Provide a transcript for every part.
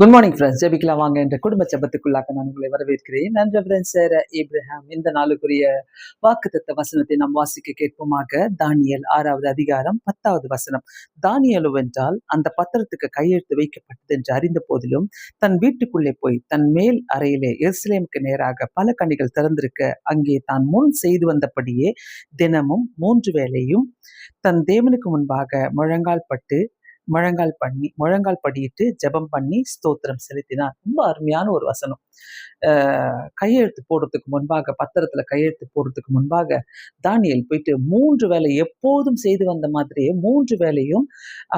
Good morning friends. ஜெபிக்கலாம் வாங்க என்ற குடும்ப ஜெபத்துக்குள்ளாக நான் உங்களை வரவேற்கிறேன். நன்றி ஃப்ரெண்ட்ஸ். ஏப்ரஹாம் இந்த நாளுக்குரிய வாக்குத்தத்த வசனத்தை நாம் வாசிக்க கேட்போமாக. தானியேல் 6வது அதிகாரம் 10வது வசனம். தானியேலு வென்றால் அந்த பத்திரத்துக்கு கையெழுத்து வைக்கப்பட்டது என்று அறிந்த போதிலும் தன் வீட்டுக்குள்ளே போய் தன் மேல் அறையிலே எருசலேமுக்கு நேராக பல கண்ணிகள் திறந்திருக்க அங்கே தான் முன் செய்து வந்தபடியே தினமும் 3 வேளையும் தன் தேவனுக்கு முன்பாக முழங்கால் படியிட்டு ஜெபம் பண்ணி ஸ்தோத்திரம் செலுத்தினார். ரொம்ப அருமையான ஒரு வசனம். கையெழுத்து போடுறதுக்கு முன்பாக, பத்திரத்துல கையெழுத்து போடுறதுக்கு முன்பாக தானியேல் போயிட்டு 3 வேளை எப்போதும் செய்து வந்த மாதிரியே 3 வேளையும்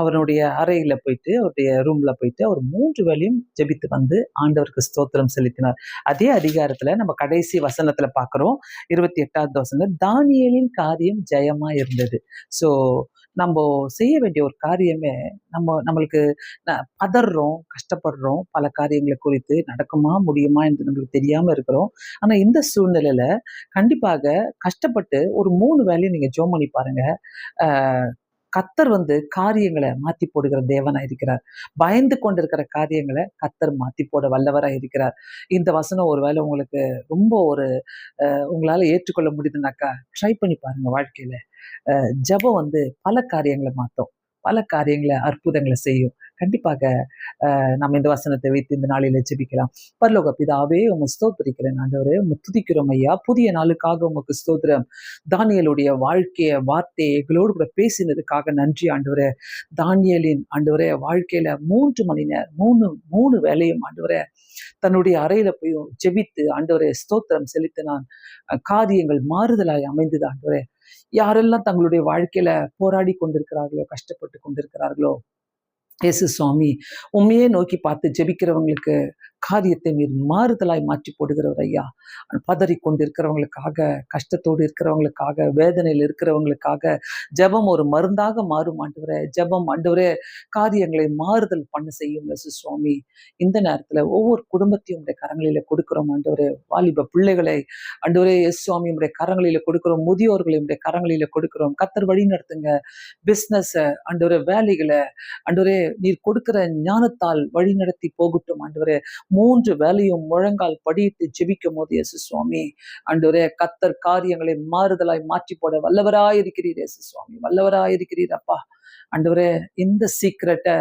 அவருடைய அறையில போயிட்டு, அவருடைய ரூம்ல போயிட்டு அவர் 3 வேளையும் ஜெபித்து வந்து ஆண்டவருக்கு ஸ்தோத்திரம் செலுத்தினார். அதே அதிகாரத்துல நம்ம கடைசி வசனத்துல பார்க்கிறோம். 28வது வசனம், தானியேலின் காரியம் ஜெயமா இருந்தது. ஸோ நம்ம செய்ய வேண்டிய ஒரு காரியமே, நம்மளுக்கு பதறோம், கஷ்டப்படுறோம், பல காரியங்களை குறித்து நடக்குமா முடியுமா என்று நம்மளுக்கு தெரியாம இருக்கிறோம். ஆனா இந்த சூழ்நிலையில கண்டிப்பாக கஷ்டப்பட்டு ஒரு 3 வேளையும் நீங்க ஜெபம் பண்ணி பாருங்க. கர்த்தர் காரியங்களை மாத்தி போடுகிற தேவனா இருக்கிறார். பயந்து கொண்டிருக்கிற காரியங்களை கர்த்தர் மாத்தி போட வல்லவரா இருக்கிறார். இந்த வசனம் ஒருவேளை உங்களுக்கு ரொம்ப ஒரு உங்களால ஏற்றுக்கொள்ள முடியுதுனாக்கா ட்ரை பண்ணி பாருங்க வாழ்க்கையில. ஜெபம் பல காரியங்களை மாற்றும், பல காரியங்களை அற்புதங்களை செய்யும். கண்டிப்பாக நம்ம இந்த வசனத்தை வைத்து இந்த நாளில ஜெபிக்கலாம். பரலோக பிதாவே, உம்மை ஸ்தோத்திரிக்கிறேன் ஆண்டவரே, உம்மை துதிக்கிறோம் ஐயா. புதிய நாளுக்காக உமக்கு ஸ்தோத்திரம். தானியேலுடைய வார்த்தையை எங்களோடு கூட பேசினதுக்காக நன்றி ஆண்டவரே. தானியேலின் ஆண்டவரே வாழ்க்கையில 3 மணி நேரம் 3 வேளையும் ஆண்டவரே தன்னுடைய அறையில போய் ஜெபித்து ஆண்டவரே ஸ்தோத்திரம் செலுத்தினான். காரியங்கள் மாறுதலாய் அமைந்தது ஆண்டவரே. யாரெல்லாம் தங்களுடைய வாழ்க்கையில போராடி கொண்டிருக்கிறார்களோ, கஷ்டப்பட்டு கொண்டிருக்கிறார்களோ, இயேசு சுவாமி, உண்மையே நோக்கி பார்த்து ஜெபிக்கிறவங்களுக்கு காரியத்தை நீர் மாறுதலாய் மாற்றி போடுகிறவர் ஐயா. பதறி கொண்டிருக்கிறவங்களுக்காக, கஷ்டத்தோடு இருக்கிறவங்களுக்காக, வேதனையில் இருக்கிறவங்களுக்காக ஜெபம் ஒரு மருந்தாக மாறும் ஆண்டவரே. ஜெபம் ஆண்டவரே காரியங்களை மாறுதல் பண்ண செய்யும் இயேசு சுவாமி. இந்த நேரத்துல ஒவ்வொரு குடும்பத்தையும் உடைய கரங்களில கொடுக்கிறோம் ஆண்டவரே. வாலிப பிள்ளைகளை ஆண்டவரே இயேசு சுவாமி உடைய கரங்களில கொடுக்கிறோம். முதியோர்களை உடைய கரங்களில கொடுக்கிறோம். கர்த்தர் வழி நடத்துங்க. பிசினஸ் ஆண்டவரே, வேலைகளை ஆண்டவரே நீர் கொடுக்கிற ஞானத்தால் வழி நடத்தி போகட்டும் ஆண்டவரே. 3 வேளையும் முழங்கால் படியிட்டு ஜெபிக்கும் போது இயேசு சுவாமி ஆண்டவரே கர்த்தர் காரியங்களை மாறுதலாய் மாற்றி போட வல்லவராயிருக்கிறீர் இயேசு சுவாமி, வல்லவராயிருக்கிறீர் அப்பா. ஆண்டவரே இந்த சீக்கிரட்டை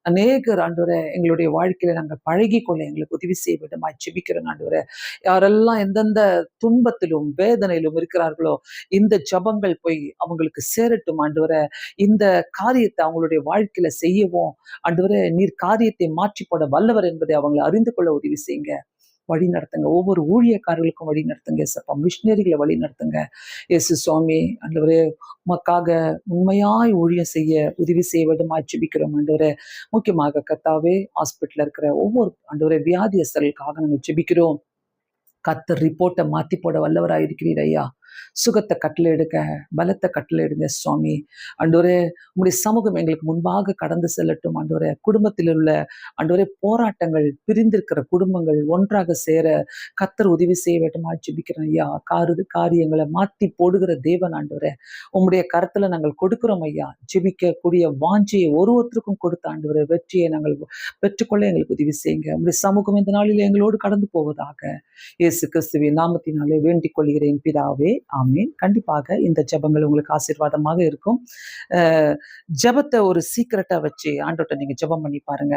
அநேகர் ஆண்டவரே எங்களுடைய வாழ்க்கையில நாங்கள் பழகி கொள்ள எங்களுக்கு உதவி செய்ய விடமாய் ஜெபிக்கிறேன் ஆண்டவரே. யாரெல்லாம் எந்தெந்த துன்பத்திலும் வேதனையிலும் இருக்கிறார்களோ இந்த ஜபங்கள் போய் அவங்களுக்கு சேரட்டும் ஆண்டவரே. இந்த காரியத்தை அவங்களுடைய வாழ்க்கையில செய்யவும் ஆண்டவரே நீர் காரியத்தை மாற்றி போட வல்லவர் என்பதை அவங்களை அறிந்து கொள்ள உதவி செய்யுங்க. வழி நடத்துங்க. ஒவ்வொரு ஊழியக்காரர்களுக்கும் வழி நடத்துங்க ஏசப்பா. மிஷினரிகளை வழி நடத்துங்க இயேசு சுவாமி. ஆண்டவரே உமக்காக உண்மையாய் ஊழியம் செய்ய உதவி செய்ய வேண்டுமாய் ஜெபிக்கிறோம் ஆண்டவரே. முக்கியமாக கர்த்தாவே ஹாஸ்பிட்டல்ல இருக்கிற ஒவ்வொரு ஆண்டவரே வியாதியஸ்தர்களுக்காக நாங்கள் ஜெபிக்கிறோம். கர்த்தர் ரிப்போர்ட்டை மாத்தி போட வல்லவராய் இருக்கிறீர் ஐயா. சுகத்தை கட்டளை எடுக்க, பலத்தை கட்டளை எடுங்க சுவாமி. ஆண்டவரே உங்களுடைய சமூகம் எங்களுக்கு முன்பாக கடந்து செல்லட்டும் ஆண்டவரே. குடும்பத்தில் உள்ள ஆண்டவரே போராட்டங்கள், பிரிந்திருக்கிற குடும்பங்கள் ஒன்றாக சேர கர்த்தர் உதவி செய்ய வேண்டுமா ஜெபிக்கிறேன் ஐயா. காரியங்களை மாத்தி போடுகிற தேவன் ஆண்டவரே, உங்களுடைய கரத்துல நாங்கள் கொடுக்கிறோம் ஐயா. ஜெபிக்கக்கூடிய வாஞ்சியை ஒருவருக்கும் கொடுத்த ஆண்டவரே, வெற்றியை நாங்கள் பெற்றுக்கொள்ள எங்களுக்கு உதவி செய்யுங்க. உங்களுடைய சமூகம் இந்த நாளில் எங்களோடு கடந்து போவதாக இயேசு கிறிஸ்துவின் நாமத்தினாலே வேண்டிக் கொள்கிறேன் பிதாவே, ஆமீன். கண்டிப்பாக இந்த ஜெபங்கள் உங்களுக்கு ஆசீர்வாதமாக இருக்கும். ஜெபத்தை ஒரு சீக்கிரட்டா வச்சு ஆண்டவர்ட்ட நீங்க ஜெபம் பண்ணி பாருங்க.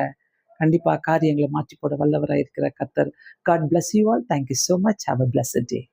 கண்டிப்பா காரியங்களை மாற்றி போட வல்லவராக இருக்கிற கர்த்தர். God bless you all. Thank you so much. Have a blessed day.